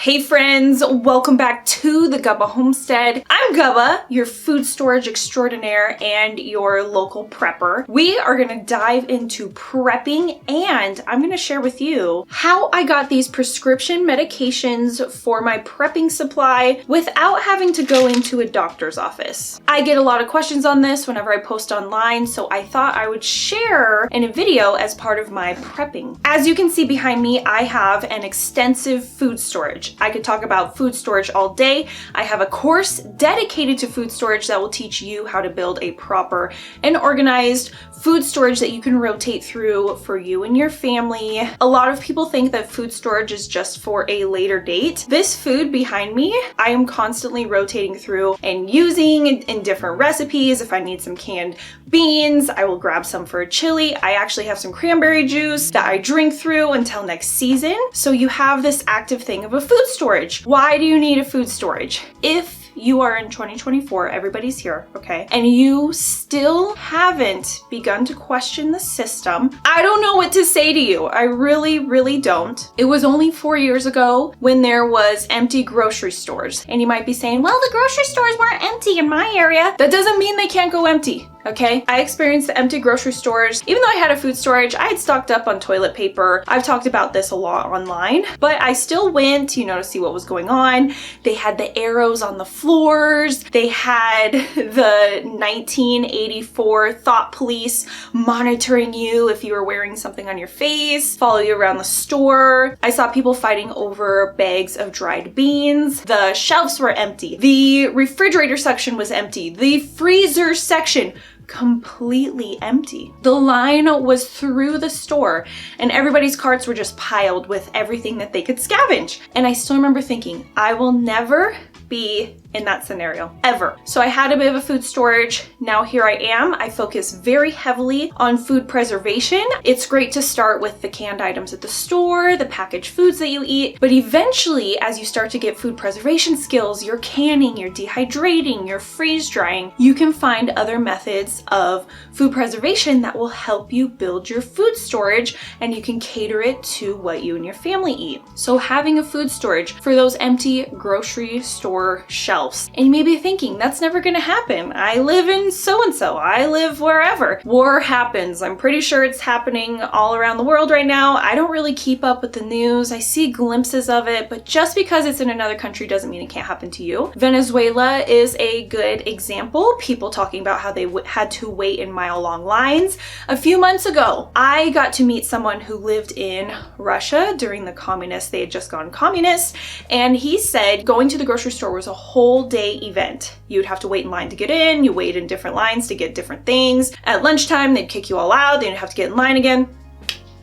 Hey friends, welcome back to the Gubba Homestead. I'm Gubba, your food storage extraordinaire and your local prepper. We are gonna dive into prepping and I'm gonna share with you how I got these prescription medications for my prepping supply without having to go into a doctor's office. I get a lot of questions on this whenever I post online, so I thought I would share in a video as part of my prepping. As you can see behind me, I have an extensive food storage. I could talk about food storage all day. I have a course dedicated to food storage that will teach you how to build a proper and organized food storage that you can rotate through for you and your family. A lot of people think that food storage is just for a later date. This food behind me, I am constantly rotating through and using in different recipes. If I need some canned beans, I will grab some for a chili. I actually have some cranberry juice that I drink through until next season. So you have this active thing of a food storage. Why do you need a food storage? If you are in 2024, everybody's here, okay? And you still haven't begun to question the system. I don't know what to say to you. I really don't. It was only 4 years ago when there was empty grocery stores. And you might be saying, well, the grocery stores weren't empty in my area. That doesn't mean they can't go empty. Okay, I experienced the empty grocery stores. Even though I had a food storage, I had stocked up on toilet paper. I've talked about this a lot online, but I still went, to see what was going on. They had the arrows on the floors. They had the 1984 thought police monitoring you if you were wearing something on your face, follow you around the store. I saw people fighting over bags of dried beans. The shelves were empty. The refrigerator section was empty. The freezer section completely empty. The line was through the store and everybody's carts were just piled with everything that they could scavenge. And I still remember thinking, I will never be in that scenario, ever. So I had a bit of a food storage. Now here I am. I focus very heavily on food preservation. It's great to start with the canned items at the store, the packaged foods that you eat, but eventually as you start to get food preservation skills, your canning, your dehydrating, your freeze drying, you can find other methods of food preservation that will help you build your food storage and you can cater it to what you and your family eat. So having a food storage for those empty grocery store shelves. And you may be thinking, that's never gonna happen. I live in so-and-so. I live wherever. War happens. I'm pretty sure it's happening all around the world right now. I don't really keep up with the news. I see glimpses of it, but just because it's in another country doesn't mean it can't happen to you. Venezuela is a good example. People talking about how they had to wait in mile-long lines. A few months ago, I got to meet someone who lived in Russia during the communists. They had just gone communist, and he said going to the grocery store was a whole day event. You'd have to wait in line to get in, you wait in different lines to get different things. At lunchtime, they'd kick you all out, then you'd have to get in line again.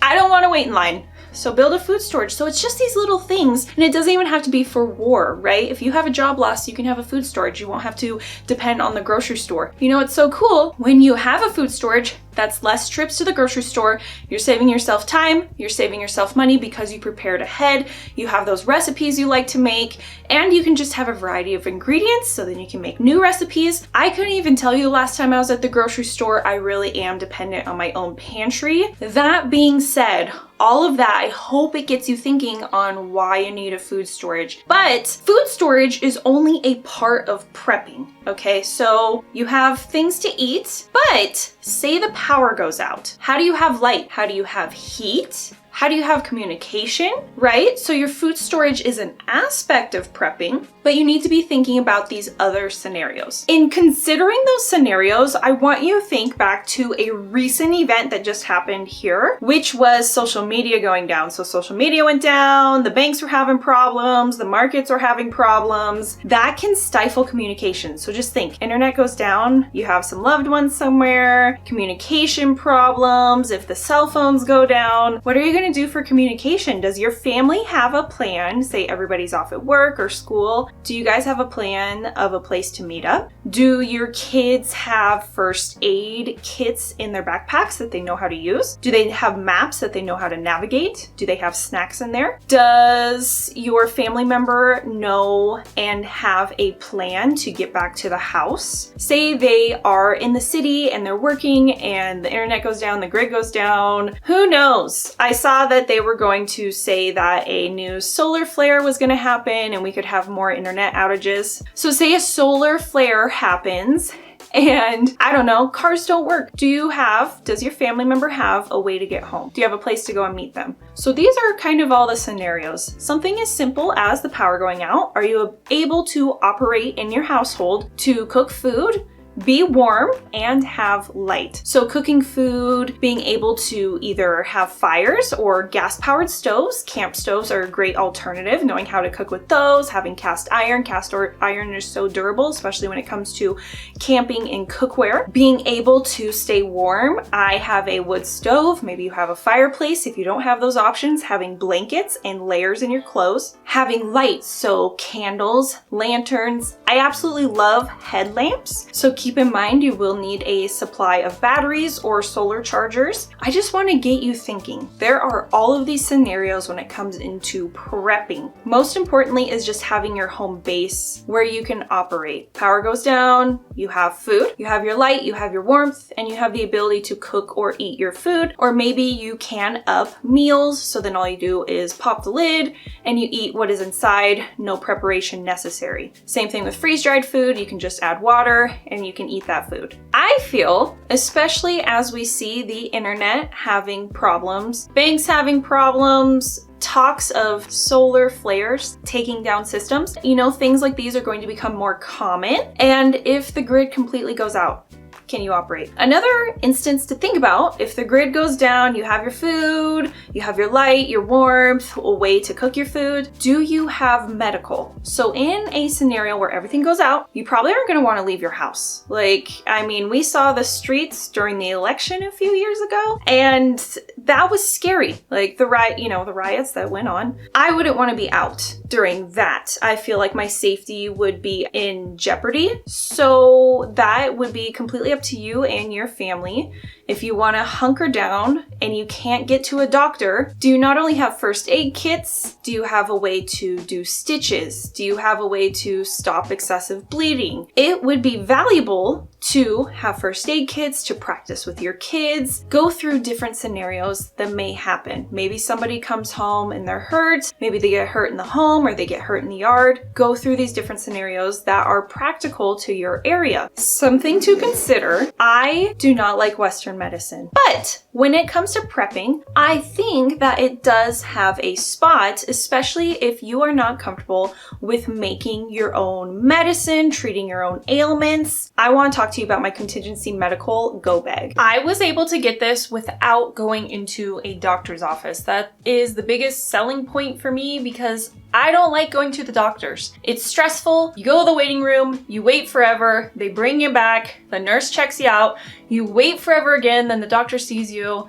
I don't want to wait in line. So build a food storage. So it's just these little things, and it doesn't even have to be for war, right? If you have a job loss, you can have a food storage. You won't have to depend on the grocery store. It's so cool when you have a food storage. That's less trips to the grocery store. You're saving yourself time, you're saving yourself money because you prepared ahead, you have those recipes you like to make, and you can just have a variety of ingredients so then you can make new recipes. I couldn't even tell you the last time I was at the grocery store. I really am dependent on my own pantry. That being said, all of that, I hope it gets you thinking on why you need a food storage. But food storage is only a part of prepping, okay? So you have things to eat, but say the power goes out. How do you have light? How do you have heat? How do you have communication, right? So your food storage is an aspect of prepping, but you need to be thinking about these other scenarios. In considering those scenarios, I want you to think back to a recent event that just happened here, which was social media going down. So social media went down, the banks were having problems, the markets were having problems. That can stifle communication. So just think, internet goes down, you have some loved ones somewhere, communication problems, if the cell phones go down, what are you going to do for communication? Does your family have a plan? Say everybody's off at work or school. Do you guys have a plan of a place to meet up? Do your kids have first aid kits in their backpacks that they know how to use? Do they have maps that they know how to navigate? Do they have snacks in there? Does your family member know and have a plan to get back to the house? Say they are in the city and they're working and the internet goes down, the grid goes down. Who knows? I saw saw that they were going to say that a new solar flare was going to happen and we could have more internet outages. So say a solar flare happens and I don't know, cars don't work. Does your family member have a way to get home? Do you have a place to go and meet them? So these are kind of all the scenarios. Something as simple as the power going out. Are you able to operate in your household to cook food, be warm, and have light? So cooking food, being able to either have fires or gas-powered stoves. Camp stoves are a great alternative, knowing how to cook with those, having cast iron. Cast iron is so durable, especially when it comes to camping and cookware. Being able to stay warm. I have a wood stove. Maybe you have a fireplace. If you don't have those options, having blankets and layers in your clothes. Having lights, so candles, lanterns. I absolutely love headlamps. So keep in mind you will need a supply of batteries or solar chargers. I just want to get you thinking. There are all of these scenarios when it comes into prepping. Most importantly is just having your home base where you can operate. Power goes down, you have food, you have your light, you have your warmth, and you have the ability to cook or eat your food. Or maybe you can up meals, so then all you do is pop the lid and you eat what is inside, no preparation necessary. Same thing with freeze-dried food. You can just add water and you can eat that food. I feel, especially as we see the internet having problems, banks having problems, talks of solar flares taking down systems, things like these are going to become more common. And if the grid completely goes out, can you operate? Another instance to think about, if the grid goes down, you have your food, you have your light, your warmth, a way to cook your food. Do you have medical? So in a scenario where everything goes out, you probably aren't gonna wanna leave your house. We saw the streets during the election a few years ago, and that was scary. The riots that went on. I wouldn't wanna be out during that. I feel like my safety would be in jeopardy. So that would be completely up to you and your family. If you want to hunker down and you can't get to a doctor, do you not only have first aid kits, do you have a way to do stitches? Do you have a way to stop excessive bleeding? It would be valuable to have first aid kits to practice with your kids, go through different scenarios that may happen. Maybe somebody comes home and they're hurt, maybe they get hurt in the home or they get hurt in the yard. Go through these different scenarios that are practical to your area. Something to consider, I do not like Western medicine, but when it comes to prepping, I think that it does have a spot, especially if you are not comfortable with making your own medicine, treating your own ailments. I want to talk to you about my Contingency Medical Go Bag. I was able to get this without going into a doctor's office. That is the biggest selling point for me because I don't like going to the doctors. It's stressful. You go to the waiting room, you wait forever, they bring you back, the nurse checks you out, you wait forever again, then the doctor sees you.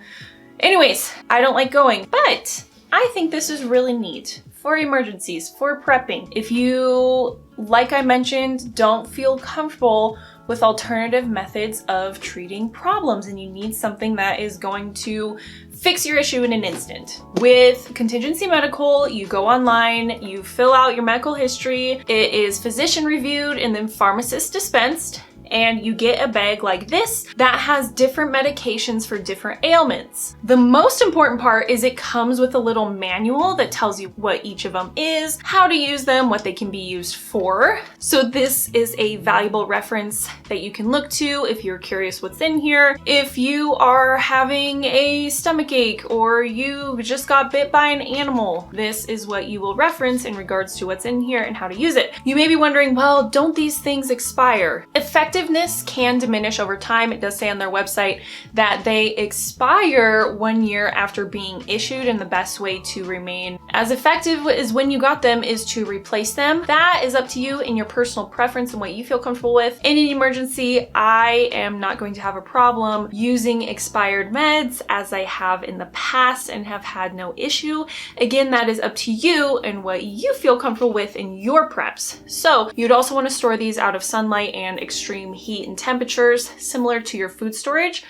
Anyways, I don't like going, but I think this is really neat for emergencies, for prepping. If you, like I mentioned, don't feel comfortable with alternative methods of treating problems and you need something that is going to fix your issue in an instant. With Contingency Medical, you go online, you fill out your medical history, it is physician reviewed and then pharmacist dispensed, and you get a bag like this that has different medications for different ailments. The most important part is it comes with a little manual that tells you what each of them is, how to use them, what they can be used for. So this is a valuable reference that you can look to if you're curious what's in here. If you are having a stomach ache or you just got bit by an animal, this is what you will reference in regards to what's in here and how to use it. You may be wondering, well, don't these things expire? Effectiveness can diminish over time. It does say on their website that they expire 1 year after being issued, and the best way to remain as effective as when you got them is to replace them. That is up to you and your personal preference and what you feel comfortable with. In an emergency, I am not going to have a problem using expired meds as I have in the past and have had no issue. Again, that is up to you and what you feel comfortable with in your preps. So you'd also want to store these out of sunlight and extreme heat and temperatures, similar to your food storage.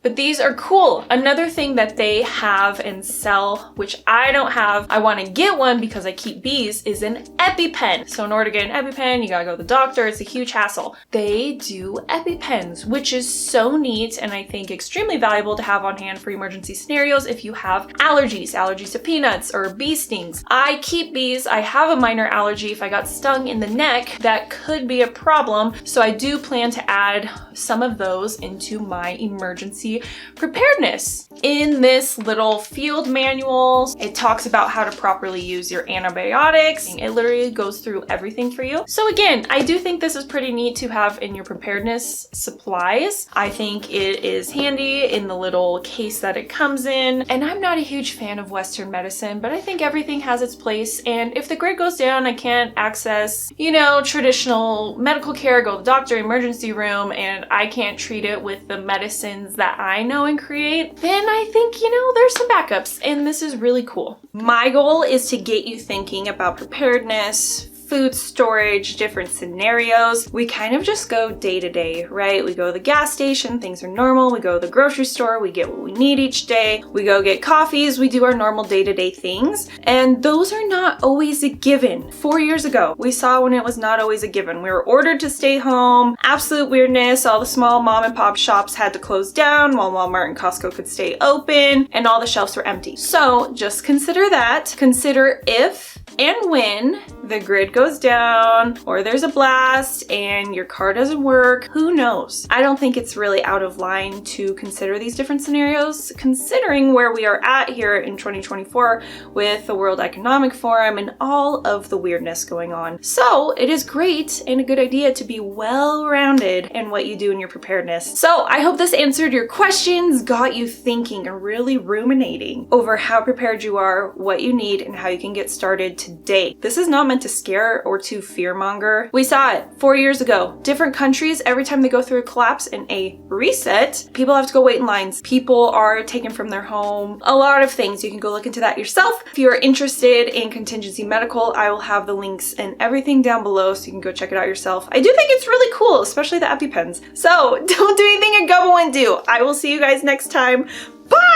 But these are cool. Another thing that they have and sell, which I don't have, I want to get one because I keep bees, is an EpiPen. So in order to get an EpiPen, you gotta go to the doctor. It's a huge hassle. They do EpiPens, which is so neat and I think extremely valuable to have on hand for emergency scenarios if you have allergies to peanuts or bee stings. I keep bees. I have a minor allergy. If I got stung in the neck, that could be a problem. So I do plan to add some of those into my emergency preparedness. In this little field manual, it talks about how to properly use your antibiotics. It literally goes through everything for you. So again, I do think this is pretty neat to have in your preparedness supplies. I think it is handy in the little case that it comes in. And I'm not a huge fan of Western medicine, but I think everything has its place. And if the grid goes down, I can't access, traditional medical care, go to the doctor, emergency room, and I can't treat it with the medicines that I know and create, then I think, there's some backups, and this is really cool. My goal is to get you thinking about preparedness, food storage, different scenarios. We kind of just go day to day, right? We go to the gas station, things are normal. We go to the grocery store, we get what we need each day. We go get coffees, we do our normal day-to-day things. And those are not always a given. 4 years ago, we saw when it was not always a given. We were ordered to stay home, absolute weirdness. All the small mom and pop shops had to close down while Walmart and Costco could stay open, and all the shelves were empty. So just consider that. Consider if and when the grid goes down or there's a blast and your car doesn't work, who knows? I don't think it's really out of line to consider these different scenarios, considering where we are at here in 2024 with the World Economic Forum and all of the weirdness going on. So it is great and a good idea to be well-rounded in what you do in your preparedness. So I hope this answered your questions, got you thinking and really ruminating over how prepared you are, what you need, and how you can get started today. This is not meant to scare or to fearmonger. We saw it 4 years ago. Different countries, every time they go through a collapse and a reset, people have to go wait in lines. People are taken from their home. A lot of things. You can go look into that yourself. If you're interested in Contingency Medical, I will have the links and everything down below so you can go check it out yourself. I do think it's really cool, especially the EpiPens. So don't do anything a gubba wouldn't do. I will see you guys next time. Bye!